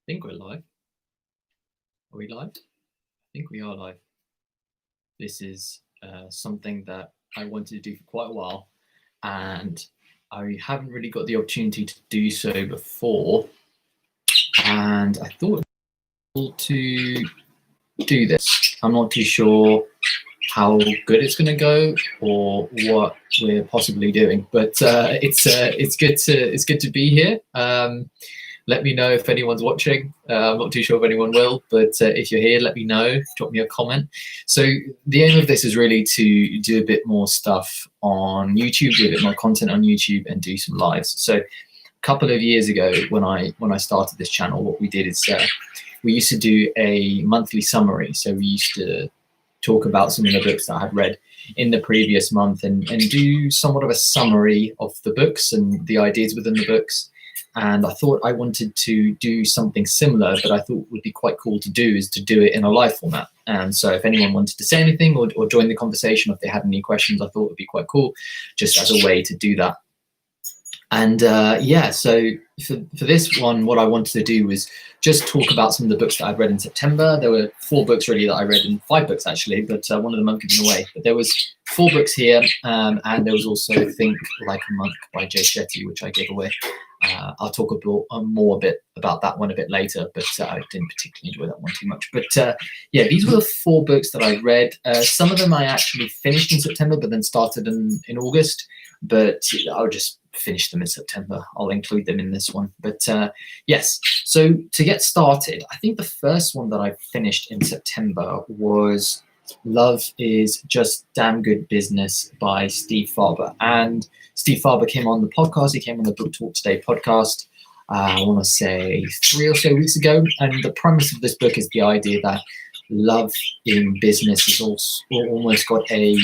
think we're live. Are we live? I think we are live. This is something that I wanted to do for quite a while, and I haven't really got the opportunity to do so before. And I thought to do this. I'm not too sure how good it's going to go or what we're possibly doing, but it's good to be here. Let me know if anyone's watching. I'm not too sure if anyone will, but if you're here, let me know. Drop me a comment. So the aim of this is really to do a bit more stuff on YouTube, do a bit more content on YouTube, and do some lives. So a couple of years ago, when I started this channel, what we did is we used to do a monthly summary. So we used to talk about some of the books that I had read in the previous month and do somewhat of a summary of the books and the ideas within the books. And I thought I wanted to do something similar, but I thought would be quite cool to do is to do it in a live format. And so if anyone wanted to say anything or join the conversation, if they had any questions, I thought it would be quite cool just as a way to do that. And yeah, so for this one, what I wanted to do was just talk about some of the books that I'd read in September. There were 4 books really that I read, and 5 books actually, but one of them I'm giving away. But there was 4 books here, and there was also Think Like a Monk by Jay Shetty, which I gave away. I'll talk a bit about that one a bit later, but I didn't particularly enjoy that one too much. But yeah, these were the 4 books that I read. Some of them I actually finished in September, but then started in August. But I'll just finish them in September. I'll include them in this one. But yes, so to get started, I think the first one that I finished in September was Love is Just Damn Good Business by Steve Farber. And Steve Farber came on the podcast. He came on the Book Talk Today podcast, I want to say 3 or so weeks ago. And the premise of this book is the idea that love in business has also almost got a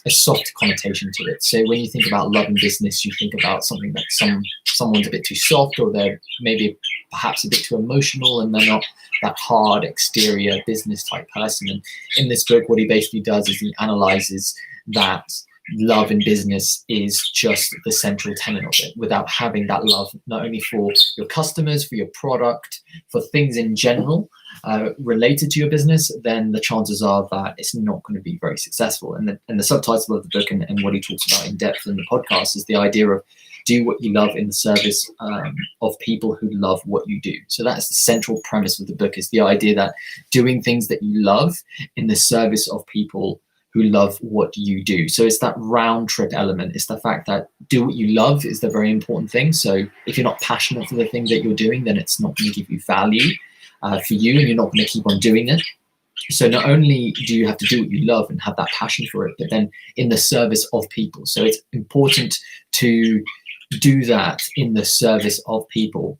soft connotation to it. So when you think about love in business, you think about something that someone's a bit too soft, or they're maybe perhaps a bit too emotional, and they're not that hard exterior business type person. And in this book, what he basically does is he analyzes that love in business is just the central tenet of it. Without having that love, not only for your customers, for your product, for things in general related to your business, then the chances are that it's not going to be very successful. And the subtitle of the book and what he talks about in depth in the podcast is the idea of do what you love in the service of people who love what you do. So that's the central premise of the book, is the idea that doing things that you love in the service of people who love what you do. So it's that round trip element. It's the fact that do what you love is the very important thing. So if you're not passionate for the thing that you're doing, then it's not going to give you value for you, and you're not going to keep on doing it. So not only do you have to do what you love and have that passion for it, but then in the service of people. So it's important to do that in the service of people,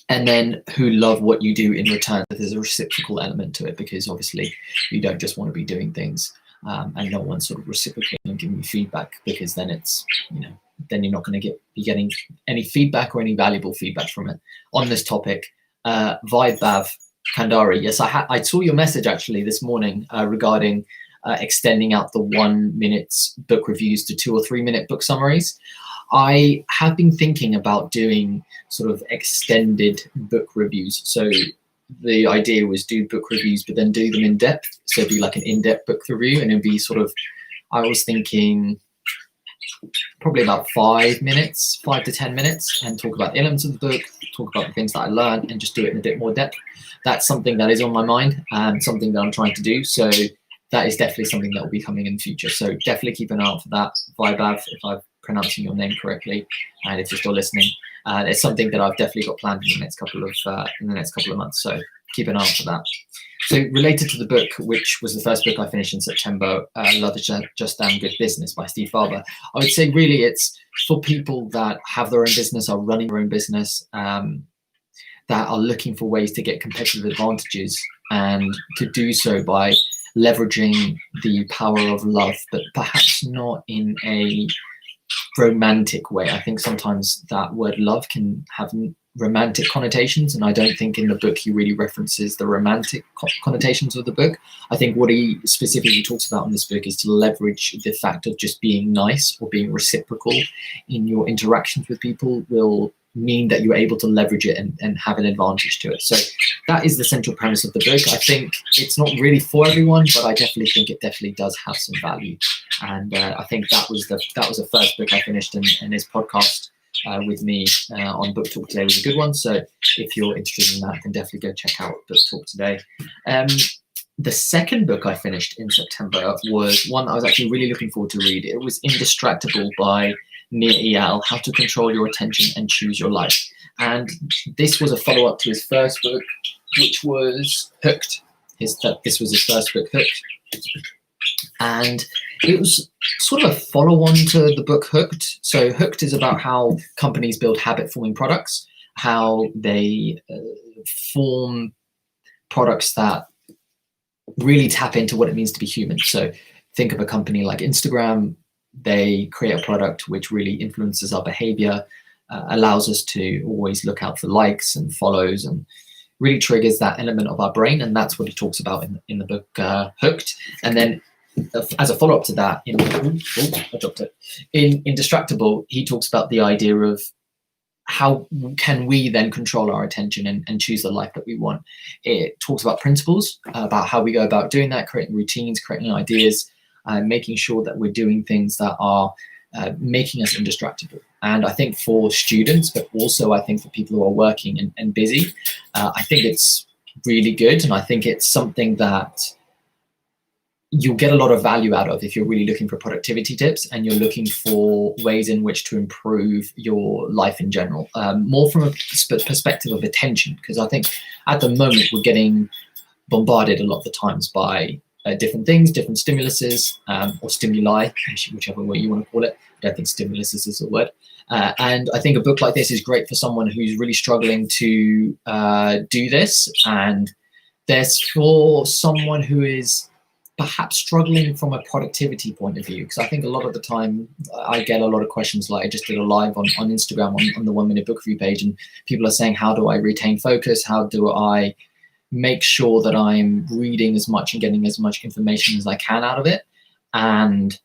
and then who love what you do in return. There's a reciprocal element to it, because obviously you don't just want to be doing things and no one's sort of reciprocating and giving you feedback, because then it's, then you're not going to be getting any feedback or any valuable feedback from it. On this topic, Vaibhav Kandari, yes, I saw your message actually this morning regarding extending out the 1 minute book reviews to 2 or 3 minute book summaries. I have been thinking about doing sort of extended book reviews. So the idea was do book reviews, but then do them in depth. So do like an in-depth book review, and it'd be sort of, I was thinking probably about 5 to 10 minutes, and talk about the elements of the book, talk about the things that I learned, and just do it in a bit more depth. That's something that is on my mind and something that I'm trying to do. So that is definitely something that will be coming in the future. So definitely keep an eye out for that, Vaibhav, if I'm pronouncing your name correctly, and if you're still listening. It's something that I've definitely got planned in the next couple of months. So keep an eye out for that. So related to the book, which was the first book I finished in September, Love is Just Damn Good Business by Steve Farber. I would say really it's for people that have their own business, are running their own business, that are looking for ways to get competitive advantages, and to do so by leveraging the power of love, but perhaps not in a romantic way. I think sometimes that word love can have romantic connotations, and I don't think in the book he really references the romantic connotations of the book. I think what he specifically talks about in this book is to leverage the fact of just being nice or being reciprocal in your interactions with people will mean that you're able to leverage it and have an advantage to it. So that is the central premise of the book. I think it's not really for everyone, but I definitely think it definitely does have some value. And I think that was the first book I finished, and this podcast with me on Book Talk today was a good one. So if you're interested in that, then definitely go check out Book Talk today. The second book I finished in September was one I was actually really looking forward to read. It was Indistractable by Nir Eyal, How to Control Your Attention and Choose Your Life. And this was a follow-up to his first book, which was Hooked. This was his first book, Hooked. And it was sort of a follow-on to the book Hooked. So Hooked is about how companies build habit-forming products, how they form products that really tap into what it means to be human. So think of a company like Instagram. They create a product which really influences our behavior, allows us to always look out for likes and follows, and really triggers that element of our brain. And that's what he talks about in the book Hooked. And then as a follow-up to that, in Indistractable, he talks about the idea of how can we then control our attention and choose the life that we want. It talks about principles, about how we go about doing that, creating routines, creating ideas, making sure that we're doing things that are making us indistractable. And I think for students, but also I think for people who are working and busy, I think it's really good. And I think it's something that you'll get a lot of value out of if you're really looking for productivity tips and you're looking for ways in which to improve your life in general, more from a perspective of attention, because I think at the moment we're getting bombarded a lot of the times by different things, different stimuluses or stimuli, whichever way you want to call it. I don't think stimulus is a word. And I think a book like this is great for someone who's really struggling to do this. And there's for someone who is perhaps struggling from a productivity point of view, because I think a lot of the time I get a lot of questions, like I just did a live on Instagram on the 1 Minute Book Review page, and people are saying, how do I retain focus? How do I make sure that I'm reading as much and getting as much information as I can out of it? And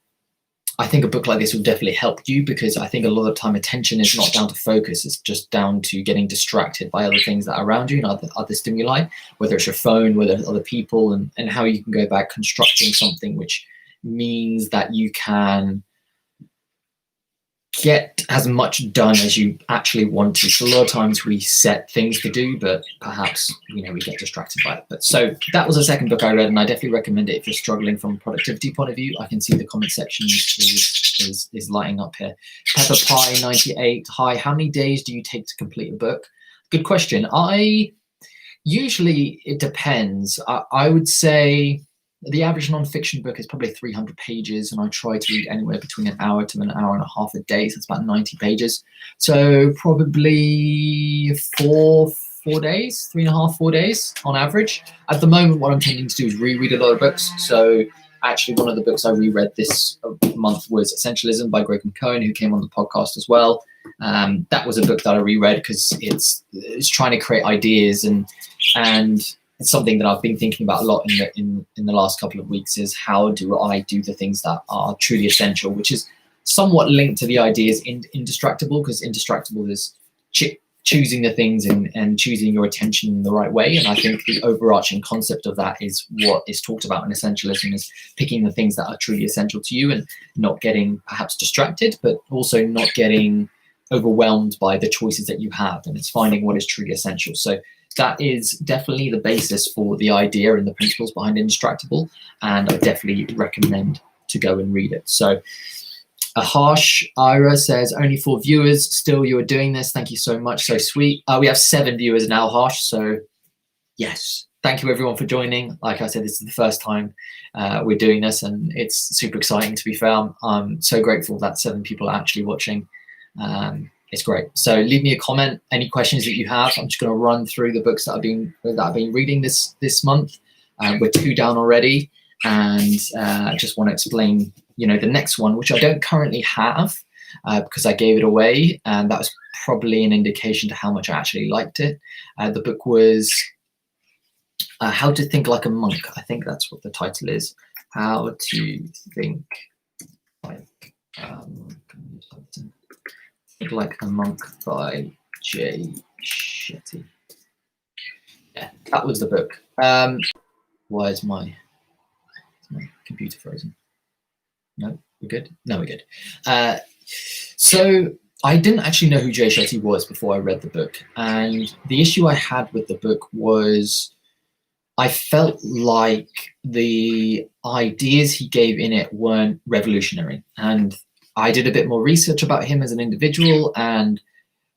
I think a book like this will definitely help you, because I think a lot of the time attention is not down to focus. It's just down to getting distracted by other things that are around you and other stimuli, whether it's your phone, whether it's other people, and how you can go about constructing something which means that you can get as much done as you actually want to. So a lot of times we set things to do, but perhaps, we get distracted by it. But so that was the second book I read, and I definitely recommend it if you're struggling from a productivity point of view. I can see the comment section is lighting up here. Pepper Pie 98. Hi, how many days do you take to complete a book? Good question. Usually it depends. I would say the average non-fiction book is probably 300 pages, and I try to read anywhere between an hour to an hour and a half a day. So it's about 90 pages. So probably 4 days, 3.5, 4 days on average. At the moment, what I'm tending to do is reread a lot of books. So actually, one of the books I reread this month was Essentialism by Gregory, who came on the podcast as well. That was a book that I reread because it's trying to create ideas, and it's something that I've been thinking about a lot in the last couple of weeks, is how do I do the things that are truly essential, which is somewhat linked to the ideas in Indistractable, because Indistractable is choosing the things and choosing your attention in the right way. And I think the overarching concept of that is what is talked about in Essentialism, is picking the things that are truly essential to you and not getting perhaps distracted, but also not getting overwhelmed by the choices that you have. And it's finding what is truly essential. So that is definitely the basis for the idea and the principles behind Indistractable, and I definitely recommend to go and read it. So a Harsh Ira says, only 4 viewers. Still, you are doing this. Thank you so much. So sweet. We have 7 viewers now, Harsh. So yes, thank you everyone for joining. Like I said, this is the first time we're doing this, and it's super exciting, to be fair. I'm so grateful that 7 people are actually watching. It's great. So leave me a comment, any questions that you have. I'm just going to run through the books that I've been reading this month. We're 2 down already, and I just want to explain, the next one, which I don't currently have because I gave it away, and that was probably an indication to how much I actually liked it. The book was How to Think Like a Monk. I think that's what the title is. How to Think Like a Monk by J. Shetty. Yeah, that was the book. Why is my computer frozen? No, we're good. No, we're good. So I didn't actually know who Jay Shetty was before I read the book, and the issue I had with the book was I felt like the ideas he gave in it weren't revolutionary, and I did a bit more research about him as an individual and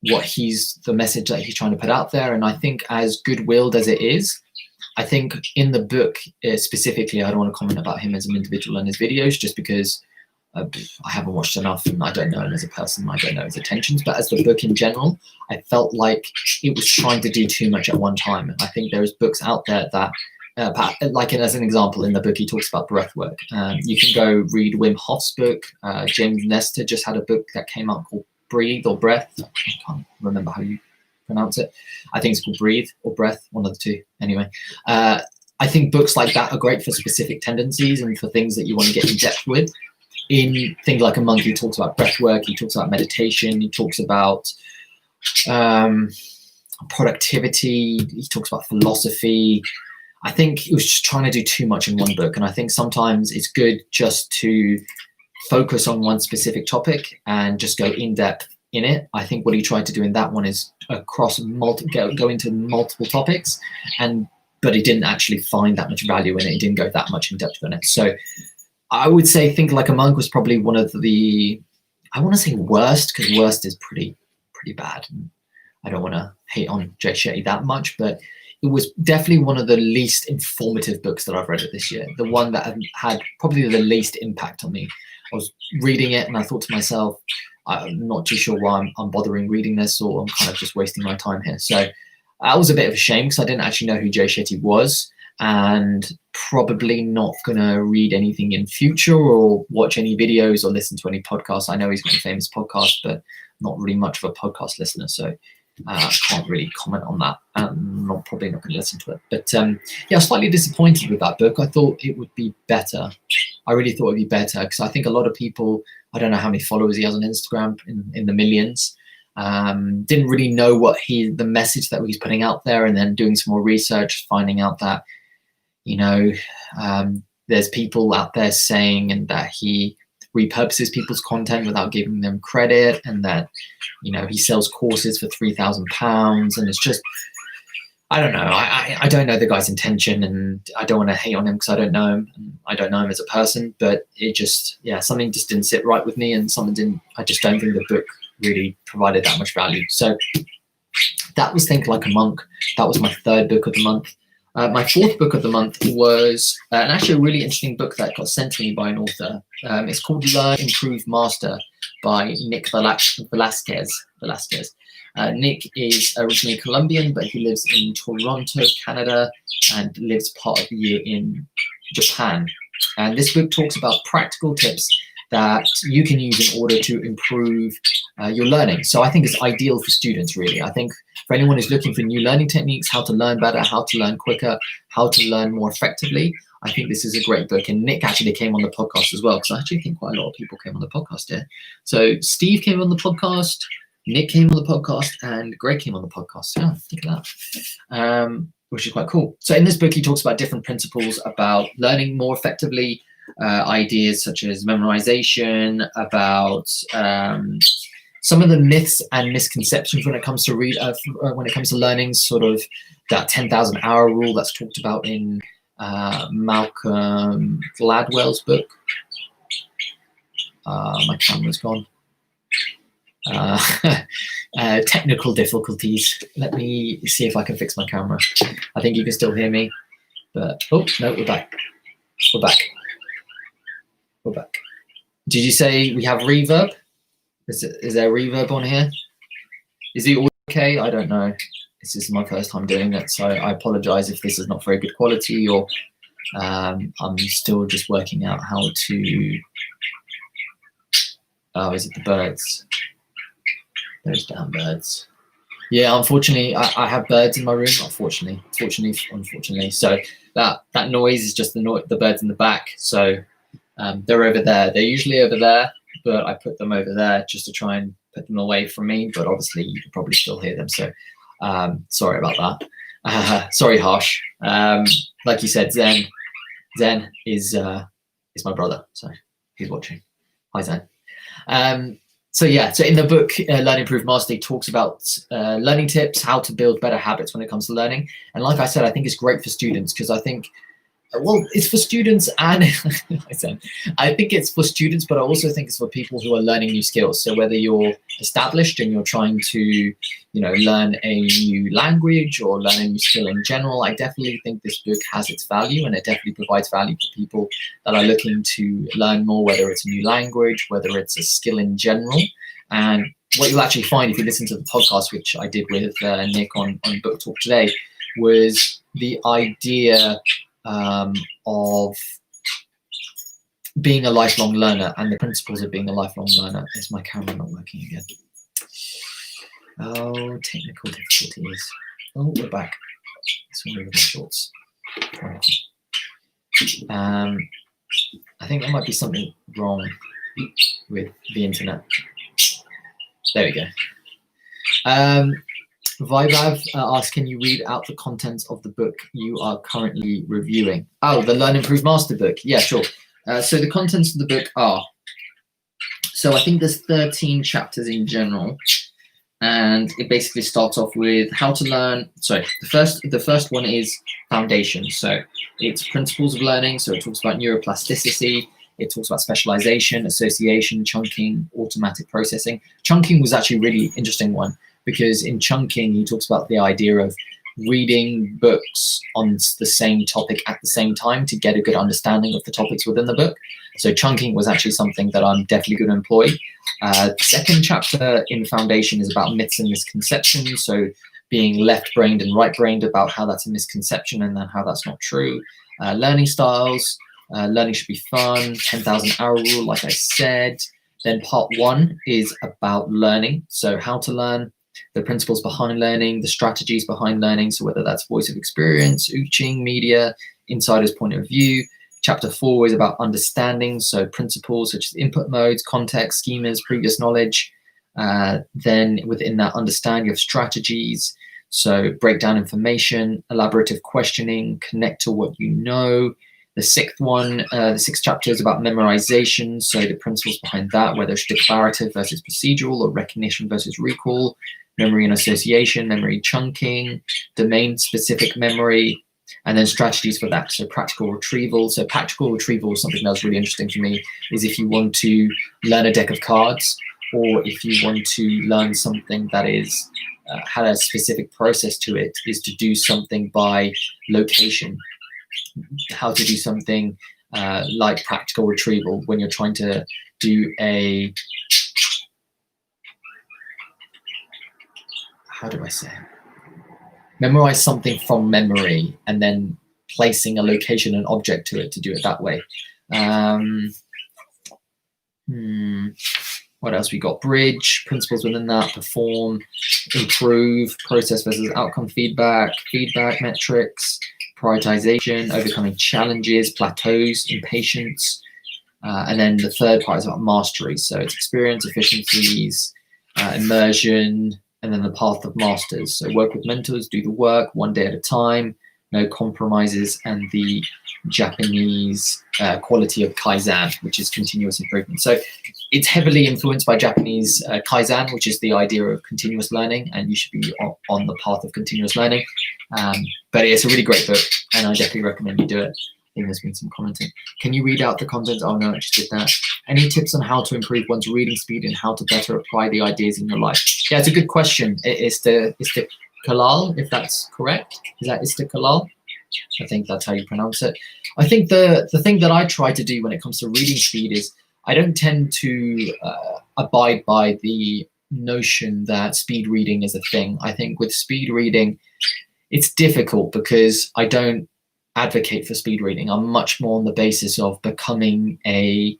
the message that he's trying to put out there. And I think as good-willed as it is, I think in the book specifically, I don't want to comment about him as an individual and his videos just because I haven't watched enough and I don't know him as a person. I don't know his intentions, but as the book in general, I felt like it was trying to do too much at one time. And I think there's books out there that, like as an example, in the book, he talks about breath work. You can go read Wim Hof's book. James Nestor just had a book that came out called Breathe or Breath. I can't remember how you pronounce it. I think it's called Breathe or Breath, one of the two. Anyway, I think books like that are great for specific tendencies and for things that you want to get in depth with. In things like A Monk, he talks about breath work, he talks about meditation, he talks about productivity, he talks about philosophy. I think he was just trying to do too much in one book. And I think sometimes it's good just to focus on one specific topic and just go in depth in it. I think what he tried to do in that one is go into multiple topics, but he didn't actually find that much value in it. He didn't go that much in depth in it. So I would say Think Like a Monk was probably one of the, I want to say worst, because worst is pretty bad. I don't want to hate on Jay Shetty that much, but it was definitely one of the least informative books that I've read this year. The one that had probably the least impact on me. I was reading it and I thought to myself, I'm not too sure why I'm bothering reading this, or I'm kind of just wasting my time here. So that was a bit of a shame because I didn't actually know who Jay Shetty was, and probably not going to read anything in future or watch any videos or listen to any podcasts. I know he's got a famous podcast, but not really much of a podcast listener. So I can't really comment on that. I'm probably not going to listen to it. But yeah, slightly disappointed with that book. I thought it would be better. I really thought it would be better because I think a lot of people, I don't know how many followers he has on Instagram, in the millions, didn't really know what the message that he's putting out there, and then doing some more research, finding out that, you know, there's people out there saying and that he repurposes people's content without giving them credit, and that, you know, he sells courses for £3,000, and it's just, I don't know. I don't know the guy's intention, and I don't want to hate on him because I don't know him. And I don't know him as a person, but it just, yeah, something just didn't sit right with me, and I just don't think the book really provided that much value. So that was Think Like a Monk. That was my third book of the month. My fourth book of the month was actually a really interesting book that got sent to me by an author. It's called Learn, Improve, Master by Nick Velasquez. Nick is originally Colombian, but he lives in Toronto, Canada, and lives part of the year in Japan. And this book talks about practical tips that you can use in order to improve your learning. So I think it's ideal for students, really. I think for anyone who's looking for new learning techniques, how to learn better, how to learn quicker, how to learn more effectively, I think this is a great book. And Nick actually came on the podcast as well, because I actually think quite a lot of people came on the podcast here. So Steve came on the podcast, Nick came on the podcast, and Greg came on the podcast. Yeah, think of that, which is quite cool. So in this book, he talks about different principles about learning more effectively, ideas such as memorization, about some of the myths and misconceptions when it comes to learning, sort of that 10,000 hour rule that's talked about in Malcolm Gladwell's book. My camera's gone. Technical difficulties. Let me see if I can fix my camera. I think you can still hear me, but oh no, we're back. We're back. Did you say we have reverb? Is there reverb on here? Is it all okay? I don't know. This is my first time doing it, so I apologize if this is not very good quality, or I'm still just working out how to. Oh, is it the birds? Those damn birds. Yeah, unfortunately, I have birds in my room. Unfortunately. So that noise is just the birds in the back. So they're over there. They're usually over there, but I put them over there just to try and put them away from me, but obviously you can probably still hear them. So sorry about that. Sorry, Harsh. Like you said, Zen is my brother, so he's watching. Hi, Zen. So yeah, so in the book, Learn, Improve, Master, talks about learning tips, how to build better habits when it comes to learning. And like I said, I think it's great for students because I think, well, it's for students and I think it's for students, but I also think it's for people who are learning new skills. So whether you're established and you're trying to, learn a new language or learn a new skill in general, I definitely think this book has its value, and it definitely provides value for people that are looking to learn more, whether it's a new language, whether it's a skill in general. And what you'll actually find if you listen to the podcast, which I did with Nick on Book Talk today, was the idea of being a lifelong learner and the principles of being a lifelong learner. Is my camera not working again? Oh, technical difficulties. Oh, we're back. Let's remove my shorts. I think there might be something wrong with the internet. There we go. Vivav asks, can you read out the contents of the book you are currently reviewing? Oh, the Learn, Improve, Master book. Yeah, sure. So the contents of the book are, so I think there's 13 chapters in general, and it basically starts off with how to learn. Sorry, the first one is foundation. So it's principles of learning. So it talks about neuroplasticity. It talks about specialization, association, chunking, automatic processing. Chunking was actually a really interesting one, because in chunking, he talks about the idea of reading books on the same topic at the same time to get a good understanding of the topics within the book. So chunking was actually something that I'm definitely going to employ. Second chapter in the foundation is about myths and misconceptions. So being left-brained and right-brained, about how that's a misconception and then how that's not true. Learning styles. Learning should be fun. 10,000 hour rule, like I said. Then part 1 is about learning. So how to learn, the principles behind learning, the strategies behind learning. So whether that's voice of experience, Uching, media, insider's point of view. Chapter 4 is about understanding. So principles such as input modes, context, schemas, previous knowledge. Then within that understand, you have strategies. So break down information, elaborative questioning, connect to what you know. The sixth chapter is about memorization. So the principles behind that, whether it's declarative versus procedural or recognition versus recall, memory and association, memory chunking, domain-specific memory, and then strategies for that. So practical retrieval. So practical retrieval is something that was really interesting for me, is if you want to learn a deck of cards, or if you want to learn something that is had a specific process to it, is to do something by location. How to do something like practical retrieval when you're trying to do a, how do I say it? Memorize something from memory and then placing a location and object to it to do it that way. What else we got? Bridge, principles within that, perform, improve, process versus outcome feedback, feedback metrics, prioritization, overcoming challenges, plateaus, impatience. And then the third part is about mastery. So it's experience, efficiencies, immersion, and then the path of masters. So work with mentors, do the work one day at a time, no compromises, and the Japanese quality of Kaizen, which is continuous improvement. So it's heavily influenced by Japanese Kaizen, which is the idea of continuous learning, and you should be on the path of continuous learning. But it's a really great book, and I definitely recommend you do it. I think there's been some commenting. Can you read out the content? Oh no, I just did that. Any tips on how to improve one's reading speed and how to better apply the ideas in your life? Yeah, it's a good question. It's the Kalal, if that's correct. Is that Istiqlal? I think that's how you pronounce it. I think the thing that I try to do when it comes to reading speed is I don't tend to abide by the notion that speed reading is a thing. I think with speed reading, it's difficult because I don't advocate for speed reading. I'm much more on the basis of becoming a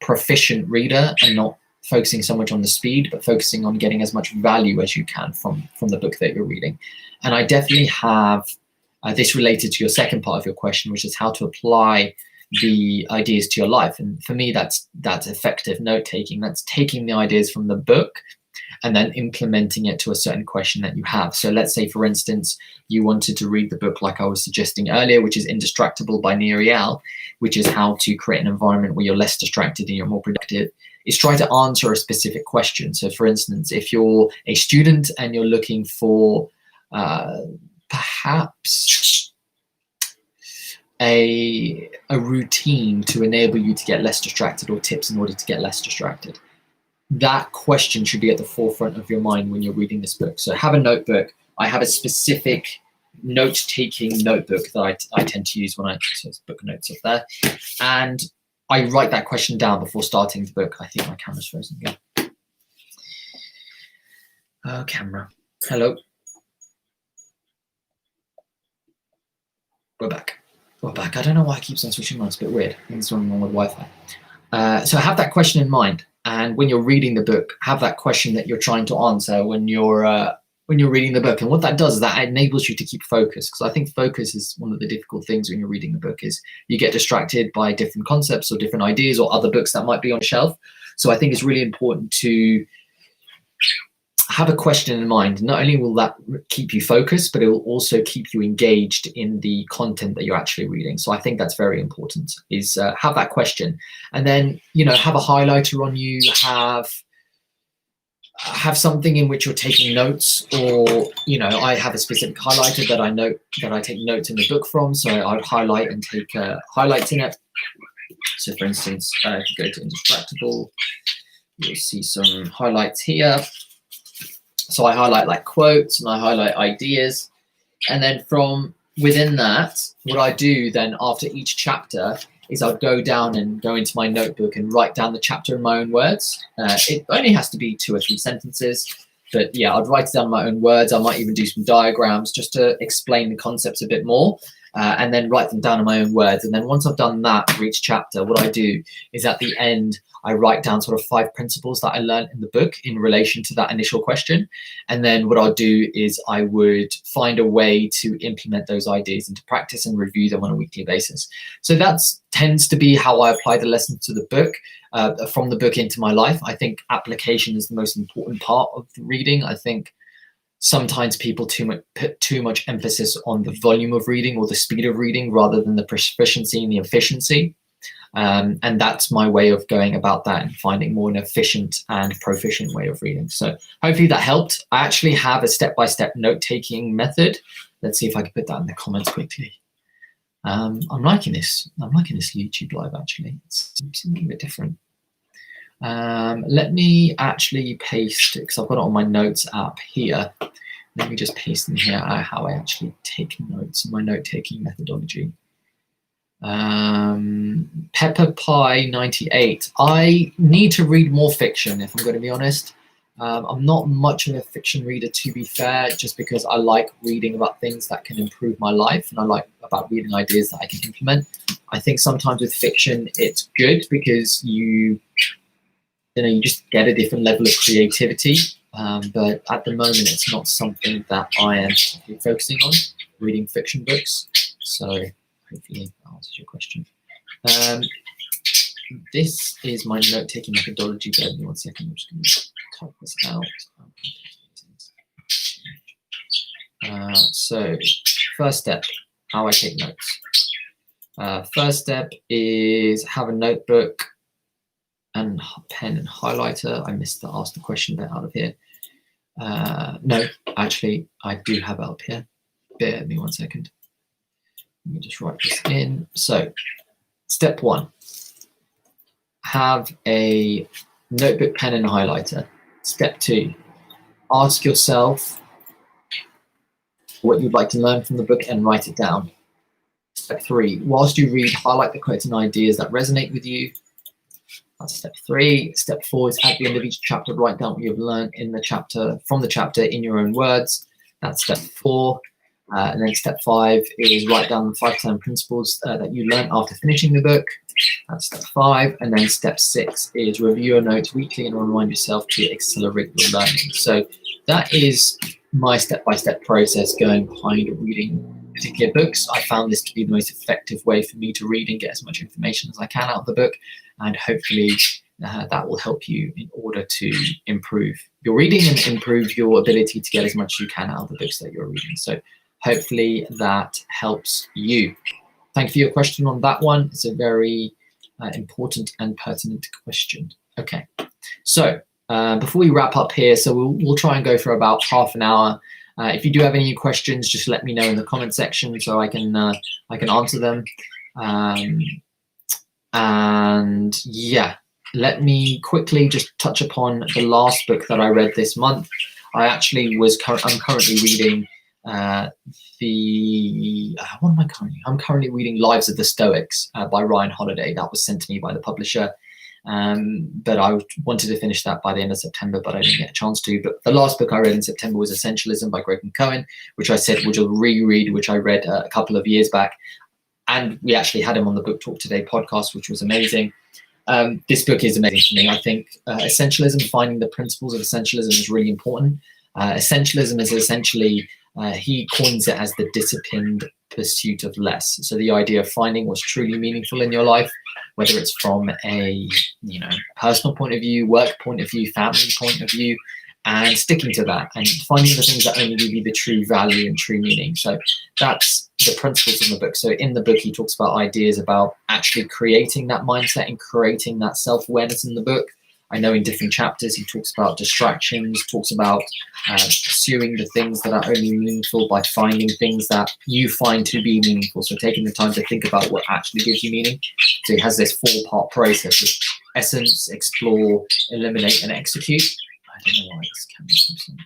proficient reader and not focusing so much on the speed, but focusing on getting as much value as you can from the book that you're reading. And I definitely have this related to your second part of your question, which is how to apply the ideas to your life. And for me, that's effective note-taking. That's taking the ideas from the book and then implementing it to a certain question that you have. So let's say, for instance, you wanted to read the book like I was suggesting earlier, which is Indistractable by Nerial, which is how to create an environment where you're less distracted and you're more productive. Is try to answer a specific question. So for instance, if you're a student and you're looking for perhaps a routine to enable you to get less distracted, or tips in order to get less distracted, that question should be at the forefront of your mind when you're reading this book. So have a notebook. I have a specific note-taking notebook that I tend to use when I book notes up there, and I write that question down before starting the book. I think my camera's frozen again. Oh, camera. Hello. We're back. We're back. I don't know why it keeps on switching on. It's a bit weird. I think there's something wrong with Wi-Fi. So have that question in mind. And when you're reading the book, have that question that you're trying to answer when you're reading the book. And what that does is that enables you to keep focus, because I think focus is one of the difficult things when you're reading the book, is you get distracted by different concepts or different ideas or other books that might be on a shelf. So I think it's really important to have a question in mind. Not only will that keep you focused, but it will also keep you engaged in the content that you're actually reading. So I think that's very important, is have that question. And then, have a highlighter on you, have something in which you're taking notes, or I have a specific highlighter that I take notes in the book from, so I would highlight and take highlights in it. So for instance, if you go to Indistractable, you'll see some highlights here. So I highlight like quotes and I highlight ideas, and then from within that, what I do then after each chapter is I'll go down and go into my notebook and write down the chapter in my own words. It only has to be 2 or 3 sentences, but yeah, I'd write it down in my own words. I might even do some diagrams just to explain the concepts a bit more, and then write them down in my own words. And then once I've done that for each chapter, what I do is at the end, I write down sort of 5 principles that I learned in the book in relation to that initial question. And then what I'll do is I would find a way to implement those ideas into practice and review them on a weekly basis. So that tends to be how I apply the lessons to the book, from the book into my life. I think application is the most important part of the reading. I think sometimes people put too much emphasis on the volume of reading or the speed of reading rather than the proficiency and the efficiency. And that's my way of going about that and finding more an efficient and proficient way of reading. So hopefully that helped. I actually have a step-by-step note-taking method. Let's see if I can put that in the comments quickly. I'm liking this. I'm liking this YouTube live, actually. It's something a bit different. Let me actually paste it, because I've got it on my notes app here. Let me just paste in here how I actually take notes, my note-taking methodology. Pepper Pie 98. I need to read more fiction, if I'm going to be honest. I'm not much of a fiction reader, to be fair, just because I like reading about things that can improve my life, and I like about reading ideas that I can implement. I think sometimes with fiction it's good because you just get a different level of creativity, but at the moment it's not something that I am focusing on, reading fiction books. So hopefully that answers your question. This is my note-taking methodology. Bear with me 1 second. I'm just going to type this out. So first step, how I take notes. First step is have a notebook and pen and highlighter. I missed to ask the question bit out of here. No, actually, I do have it up here. Bear with me 1 second. Let me just write this in. So, step 1, have a notebook, pen, and highlighter. Step 2, ask yourself what you'd like to learn from the book and write it down. Step 3, whilst you read, highlight the quotes and ideas that resonate with you. That's step 3. Step 4 is at the end of each chapter, write down what you've learned in the chapter, from the chapter, in your own words. That's step 4. And then step 5 is write down the 5 to 10 principles that you learned after finishing the book. That's step 5. And then step 6 is review your notes weekly and remind yourself to accelerate your learning. So that is my step-by-step process going behind reading particular books. I found this to be the most effective way for me to read and get as much information as I can out of the book, and hopefully that will help you in order to improve your reading and improve your ability to get as much as you can out of the books that you're reading. So hopefully that helps you. Thank you for your question on that one. It's a very important and pertinent question. Okay, so before we wrap up here, so we'll try and go for about half an hour. If you do have any questions, just let me know in the comment section so I can answer them. And yeah, let me quickly just touch upon the last book that I read this month. I'm currently reading what am I currently? I'm currently reading Lives of the Stoics by Ryan Holiday. That was sent to me by the publisher. But I wanted to finish that by the end of September, but I didn't get a chance to. But the last book I read in September was Essentialism by Gregory Cohen, which I said would reread, which I read a couple of years back. And we actually had him on the Book Talk Today podcast, which was amazing. This book is amazing to me. I think essentialism, finding the principles of essentialism is really important. Essentialism is essentially, he coins it as the disciplined pursuit of less. So the idea of finding what's truly meaningful in your life, whether it's from a personal point of view, work point of view, family point of view, and sticking to that and finding the things that only give you the true value and true meaning. So that's the principles in the book. So in the book, he talks about ideas about actually creating that mindset and creating that self-awareness in the book. I know in different chapters, he talks about distractions, talks about pursuing the things that are only meaningful by finding things that you find to be meaningful. So taking the time to think about what actually gives you meaning. So he has this 4-part process of essence, explore, eliminate, and execute. I don't know why this camera keeps on.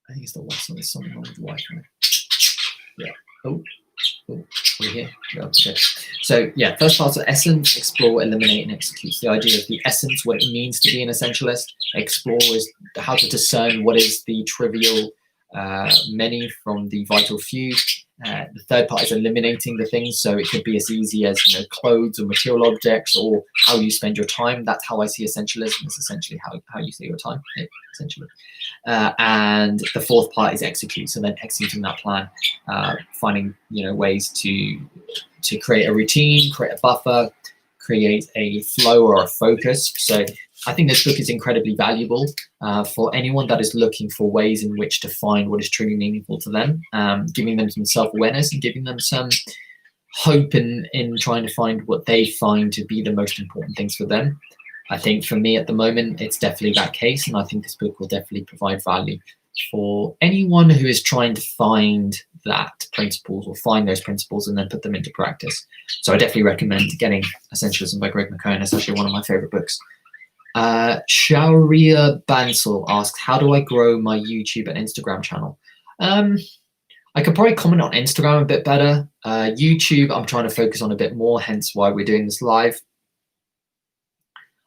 I think it's the Wi-Fi. There's something wrong with the Wi-Fi. Yeah. Oh, we're here. Yeah, okay. So yeah, first part of essence, explore, eliminate, and execute. The idea of the essence, what it means to be an essentialist. Explore is how to discern what is the trivial many from the vital few. The third part is eliminating the things. So it could be as easy as clothes or material objects, or how you spend your time. That's how I see essentialism. It's essentially how you see your time, essentially. And the fourth part is execute. So then executing that plan, finding ways to create a routine, create a buffer, create a flow or a focus. So I think this book is incredibly valuable for anyone that is looking for ways in which to find what is truly meaningful to them, giving them some self-awareness and giving them some hope in trying to find what they find to be the most important things for them. I think for me at the moment, it's definitely that case, and I think this book will definitely provide value for anyone who is trying to find that principles or find those principles and then put them into practice. So I definitely recommend getting Essentialism by Greg McKeown. It's actually one of my favorite books. Sharia Bansal asks, how do I grow my YouTube and Instagram channel? I could probably comment on Instagram a bit better. YouTube, I'm trying to focus on a bit more, hence why we're doing this live.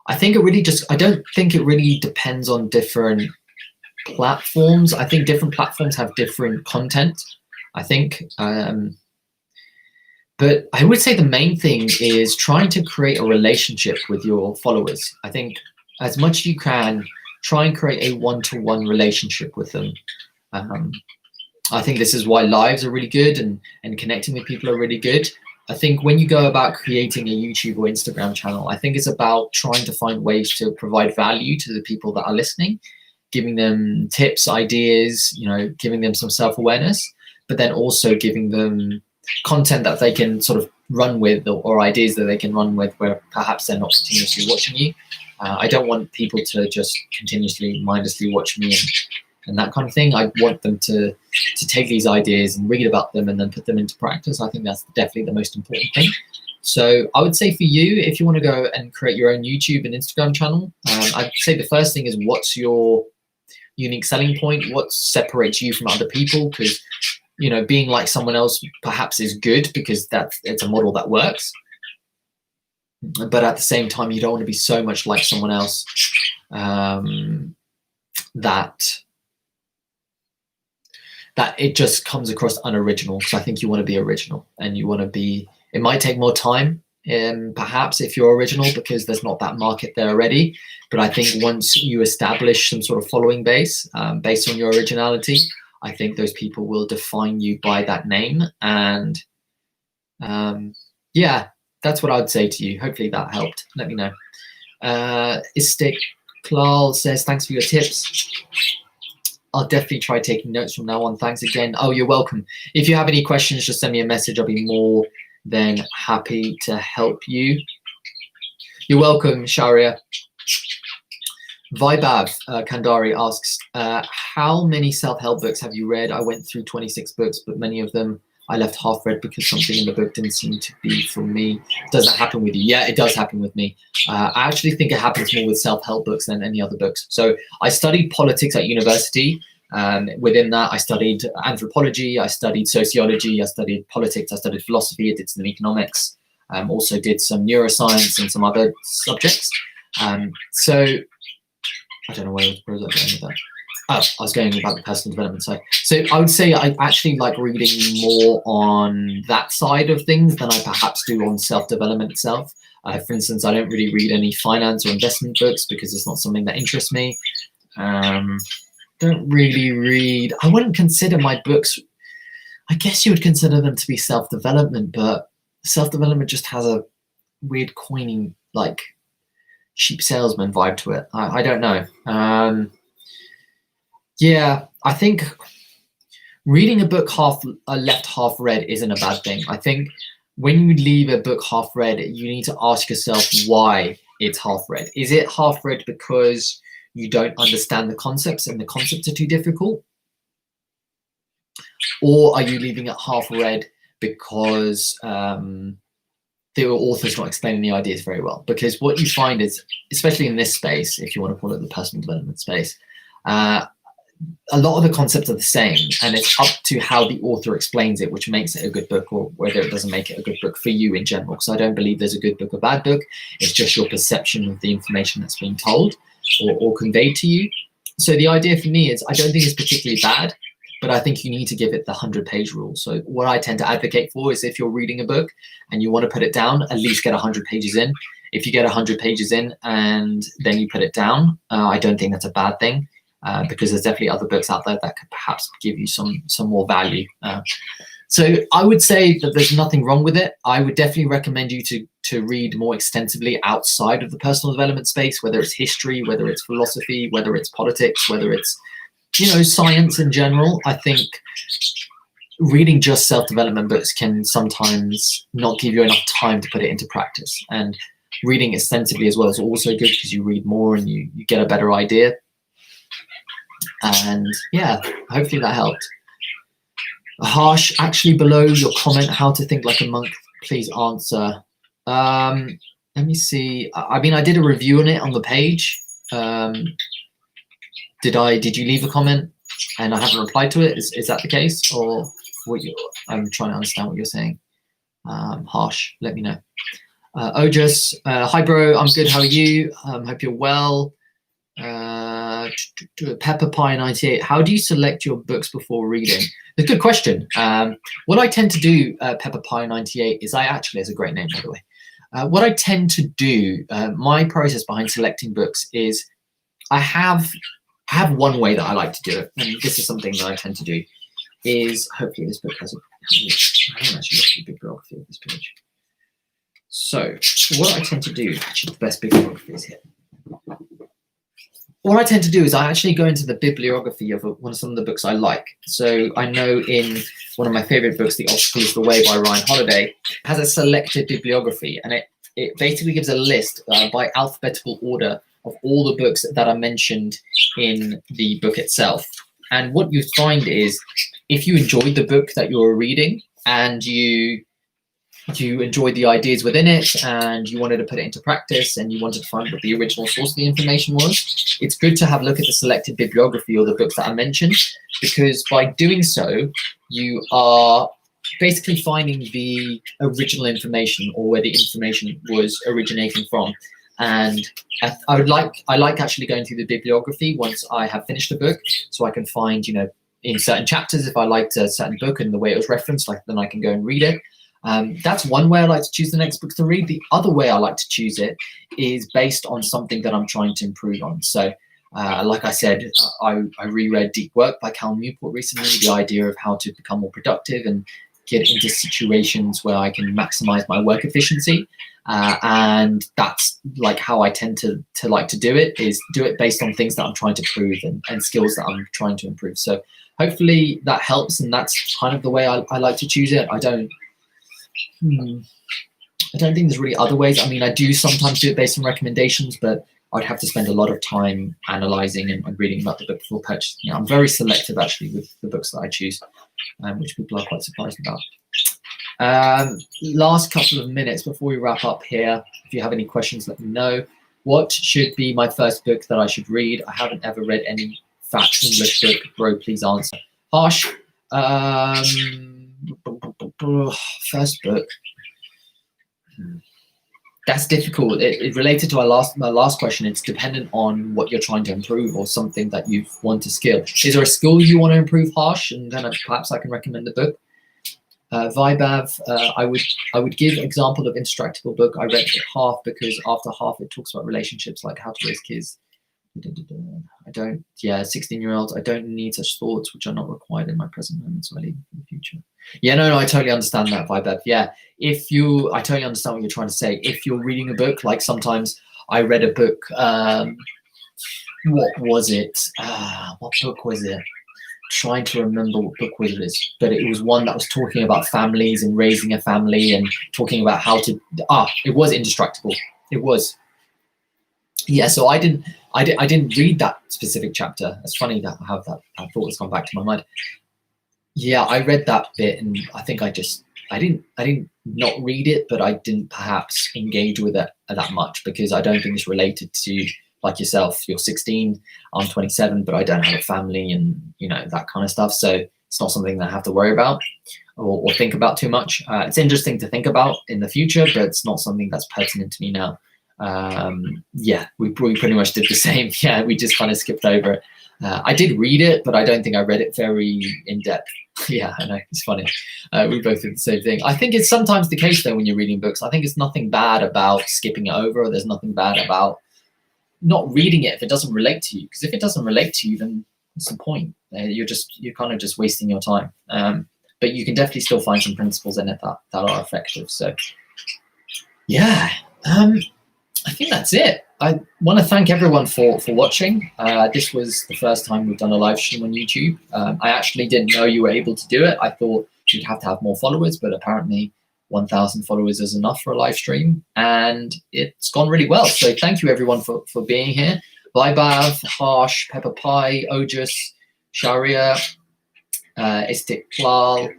I don't think it really depends on different platforms. I think different platforms have different content, I think. But I would say the main thing is trying to create a relationship with your followers. I think as much as you can, try and create a one-to-one relationship with them. I think this is why lives are really good and connecting with people are really good. I think when you go about creating a YouTube or Instagram channel, I think it's about trying to find ways to provide value to the people that are listening, giving them tips, ideas, giving them some self-awareness, but then also giving them content that they can sort of run with or ideas that they can run with where perhaps they're not continuously watching you. I don't want people to just continuously mindlessly watch me and that kind of thing. I want them to take these ideas and read about them and then put them into practice. I think that's definitely the most important thing. So I would say for you, if you want to go and create your own YouTube and Instagram channel, I'd say the first thing is, what's your unique selling point? What separates you from other people? Because being like someone else perhaps is good because it's a model that works. But at the same time, you don't want to be so much like someone else that it just comes across unoriginal. So I think you want to be original, and you want to be, it might take more time perhaps if you're original because there's not that market there already. But I think once you establish some sort of following base based on your originality, I think those people will define you by that name. And yeah, that's what I'd say to you. Hopefully that helped. Let me know. Istiklal says, thanks for your tips. I'll definitely try taking notes from now on. Thanks again. Oh, you're welcome. If you have any questions, just send me a message. I'll be more than happy to help you. You're welcome, Sharia. Vaibhav Kandari asks, how many self-help books have you read? I went through 26 books, but many of them I left half read because something in the book didn't seem to be for me. Does that happen with you? Yeah, it does happen with me. I actually think it happens more with self-help books than any other books. So I studied politics at university. Within that, I studied anthropology, I studied sociology, I studied politics, I studied philosophy, I did some economics, also did some neuroscience and some other subjects. So I don't know where was I going with that. Oh, I was going about the personal development side. So I would say I actually like reading more on that side of things than I perhaps do on self-development itself. For instance, I don't really read any finance or investment books because it's not something that interests me. Don't really read. I wouldn't consider my books. I guess you would consider them to be self-development, but self-development just has a weird coining, like cheap salesman vibe to it. I don't know. Yeah, I think reading a book left half read isn't a bad thing. I think when you leave a book half read, you need to ask yourself why it's half read. Is it half read because you don't understand the concepts and the concepts are too difficult? Or are you leaving it half read because the author's not explaining the ideas very well? Because what you find is, especially in this space, if you want to call it the personal development space, a lot of the concepts are the same, and it's up to how the author explains it, which makes it a good book, or whether it doesn't make it a good book for you in general. Because I don't believe there's a good book or bad book. It's just your perception of the information that's being told or conveyed to you. So the idea for me is, I don't think it's particularly bad, but I think you need to give it the 100-page rule. So what I tend to advocate for is, if you're reading a book and you want to put it down, at least get 100 pages in. If you get 100 pages in and then you put it down, I don't think that's a bad thing. Because there's definitely other books out there that could perhaps give you some more value. So I would say that there's nothing wrong with it. I would definitely recommend you to read more extensively outside of the personal development space, whether it's history, whether it's philosophy, whether it's politics, whether it's, science in general. I think reading just self-development books can sometimes not give you enough time to put it into practice. And reading extensively as well is also good, because you read more and you get a better idea. And yeah, hopefully that helped. Harsh, actually below your comment, how to think like a monk, please answer. Let me see. I mean, I did a review on it on the page. Did you leave a comment and I haven't replied to it? Is that the case? Or I'm trying to understand what you're saying. Harsh, let me know. Ojas, hi bro, I'm good, how are you? Hope you're well. Pepper Pie 98, how do you select your books before reading? A good question. What I tend to do, Pepper Pie 98, is it's a great name, by the way. What I tend to do, my process behind selecting books is, I have one way that I like to do it, and this is something that I tend to do, is, hopefully this book has I haven't actually looked at the bibliography of this page. So what I tend to do, actually the best bibliography is here. What I tend to do is I actually go into the bibliography of some of the books I like. So I know in one of my favorite books, The Obstacle is the Way by Ryan Holiday, has a selected bibliography, and it basically gives a list by alphabetical order of all the books that are mentioned in the book itself. And what you find is, if you enjoyed the book that you're reading and you enjoyed the ideas within it and you wanted to put it into practice and you wanted to find what the original source of the information was, it's good to have a look at the selected bibliography or the books that are mentioned, because by doing so, you are basically finding the original information, or where the information was originating from. And I like actually going through the bibliography once I have finished a book, so I can find, in certain chapters, if I liked a certain book and the way it was referenced, then I can go and read it. That's one way I like to choose the next book to read. The other way I like to choose it is based on something that I'm trying to improve on. So like I said, I reread Deep Work by Cal Newport recently, the idea of how to become more productive and get into situations where I can maximize my work efficiency. And that's like how I tend to like to do it, is do it based on things that I'm trying to prove and skills that I'm trying to improve. So hopefully that helps, and that's kind of the way I like to choose it. I don't think there's really other ways. I mean, I do sometimes do it based on recommendations, but I'd have to spend a lot of time analyzing and reading about the book before purchasing it. I'm very selective actually with the books that I choose, which people are quite surprised about. Last couple of minutes before we wrap up here. If you have any questions, let me know. What should be my first book that I should read? I haven't ever read any fat English book. Bro, please answer. Harsh. First book. That's difficult. It related to my last question. It's dependent on what you're trying to improve or something that you want to skill. Is there a skill you want to improve, Harsh? And then perhaps I can recommend the book. Vibav, I would give example of Instructable book. I read half because after half it talks about relationships, like how to raise kids. I don't, 16-year-olds, I don't need such thoughts which are not required in my present moment, so I leave in the future. Yeah, no, I totally understand that, Vibav. Yeah, I totally understand what you're trying to say. If you're reading a book, like sometimes I read a book, what was it? What book was it? Trying to remember what book it is, but it was one that was talking about families and raising a family and talking about how to, it was Indestructible. It was. Yeah, so I didn't read that specific chapter. It's funny that how that thought has come back to my mind. Yeah, I read that bit, and I think I didn't not read it, but I didn't perhaps engage with it that much because I don't think it's related to, like yourself. You're 16, I'm 27, but I don't have a family and that kind of stuff. So it's not something that I have to worry about or think about too much. It's interesting to think about in the future, but it's not something that's pertinent to me now. Yeah, we pretty much did the same. Yeah, we just kind of skipped over it. I did read it, but I don't think I read it very in depth. Yeah, I know, it's funny. We both did the same thing. I think it's sometimes the case though when you're reading books. I think it's nothing bad about skipping it over, or there's nothing bad about not reading it if it doesn't relate to you. Because if it doesn't relate to you, then what's the point? You're kind of just wasting your time. But you can definitely still find some principles in it that are effective. So yeah. I think that's it. I want to thank everyone for watching. This was the first time we've done a live stream on YouTube. I actually didn't know you were able to do it. I thought you'd have to have more followers, but apparently 1,000 followers is enough for a live stream, and it's gone really well. So thank you everyone for being here. Vibav, Harsh, Pepper Pie, Ojus, Sharia, Istiklal.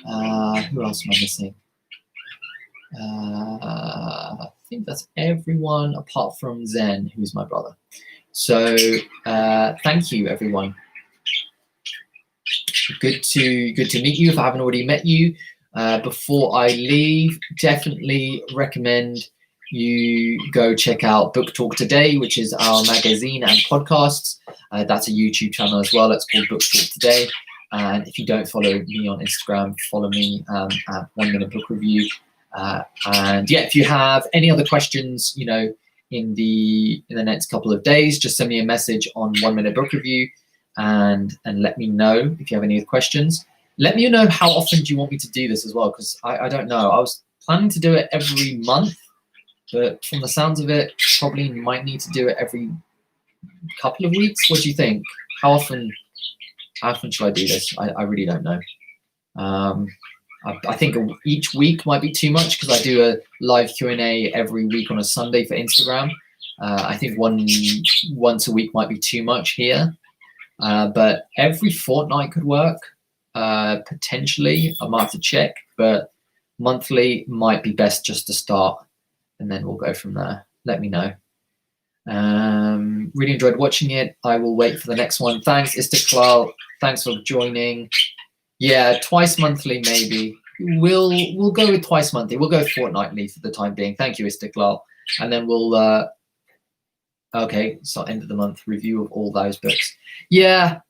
Who else am I missing? I think that's everyone apart from Zen, who's my brother. So thank you everyone. Good to meet you if I haven't already met you. Before I leave, definitely recommend you go check out Book Talk Today, which is our magazine and podcasts. That's a YouTube channel as well. It's called Book Talk Today. And if you don't follow me on Instagram, follow me at 1 Minute Book Review. And yeah, if you have any other questions, in the next couple of days, just send me a message on 1 Minute Book Review and let me know if you have any questions. Let me know how often do you want me to do this as well, because I don't know. I was planning to do it every month, but from the sounds of it, probably might need to do it every couple of weeks. What do you think? How often should I do this? I really don't know. I think each week might be too much because I do a live Q&A every week on a Sunday for Instagram. I think once a week might be too much here, but every fortnight could work. Potentially, I might have to check, but monthly might be best just to start, and then we'll go from there. Let me know. Really enjoyed watching it. I will wait for the next one. Thanks, Istiklal. Thanks for joining. Yeah, twice monthly maybe. We'll go with twice monthly. We'll go fortnightly for the time being. Thank you, Istiklal. And then we'll okay, so end of the month review of all those books. Yeah,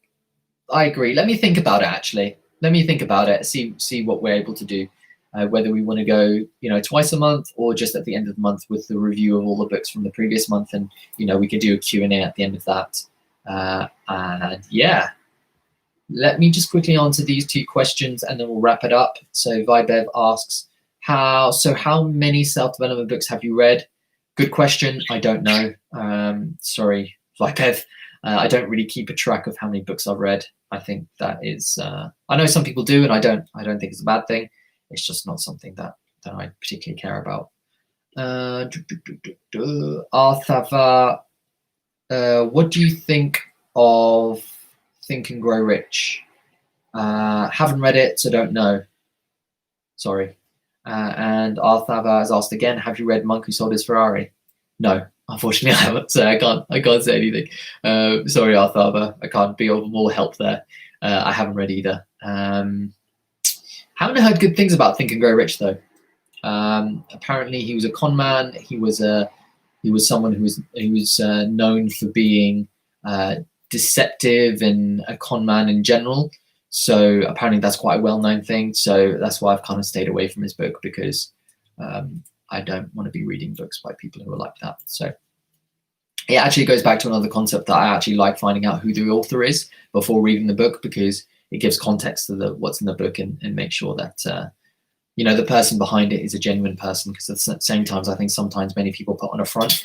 I agree. Let me think about it actually. Let me think about it. See what we're able to do. Whether we want to go, twice a month or just at the end of the month with the review of all the books from the previous month, and we could do a Q&A at the end of that. And yeah. Let me just quickly answer these two questions and then we'll wrap it up. So Vibev asks, How many self-development books have you read? Good question. I don't know. Sorry, like I don't really keep a track of how many books I've read. I think that is, I know some people do, and I don't think it's a bad thing. It's just not something that I particularly care about. Arthava, what do you think of Think and Grow Rich? Haven't read it, so don't know. Sorry. And Arthava has asked again, have you read Monk Who Sold His Ferrari? No, unfortunately I haven't, so I can't say anything. Sorry, Arthava, I can't be of more help there. I haven't read either. Haven't heard good things about Think and Grow Rich though. Apparently he was a con man. He was someone who was known for being deceptive and a con man in general. So apparently that's quite a well-known thing. So that's why I've kind of stayed away from his book, because I don't want to be reading books by people who are like that. So it actually goes back to another concept that I actually like finding out who the author is before reading the book, because it gives context to what's in the book and make sure that you know, the person behind it is a genuine person. Because at the same time, I think sometimes many people put on a front.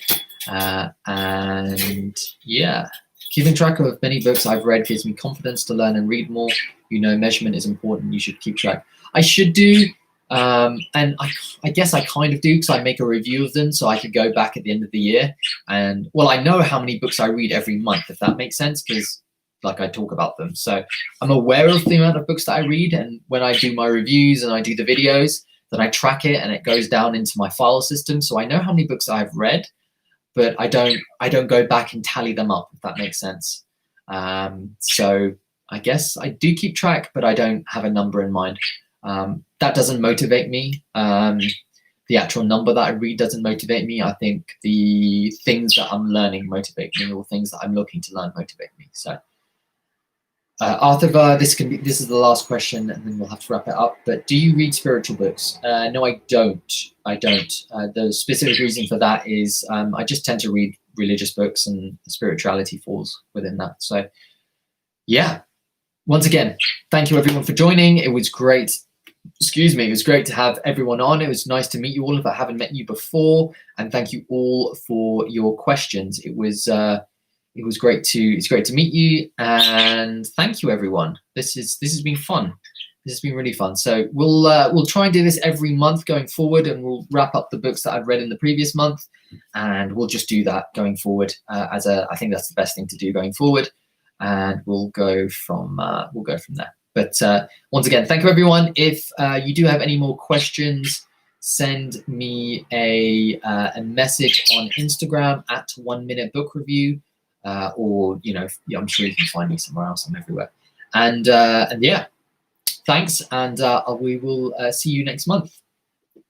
And yeah, keeping track of many books I've read gives me confidence to learn and read more. You know, measurement is important. You should keep track. I should do, and I guess I kind of do, because I make a review of them, so I could go back at the end of the year. And well, I know how many books I read every month, if that makes sense, because like I talk about them. So I'm aware of the amount of books that I read, and when I do my reviews and I do the videos, then I track it and it goes down into my file system. So I know how many books I've read, but I don't go back and tally them up, if that makes sense. So I guess I do keep track, but I don't have a number in mind. That doesn't motivate me. The actual number that I read doesn't motivate me. I think the things that I'm learning motivate me, or things that I'm looking to learn motivate me. So Arthur, this is the last question, and then we'll have to wrap it up. But do you read spiritual books? No, I don't. The specific reason for that is I just tend to read religious books, and spirituality falls within that. So yeah, once again, thank you everyone for joining. It was great. Excuse me. It was great to have everyone on. It was nice to meet you all if I haven't met you before, and thank you all for your questions. It's great to meet you, and thank you everyone. This has been fun. This has been really fun. So we'll try and do this every month going forward, and we'll wrap up the books that I've read in the previous month, and we'll just do that going forward. I think that's the best thing to do going forward, and we'll go from there. But once again, thank you everyone. If you do have any more questions, send me a message on Instagram at 1 Minute Book Review. Or, you know, I'm sure you can find me somewhere else. I'm everywhere. And yeah, thanks. And we will see you next month.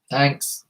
Thanks.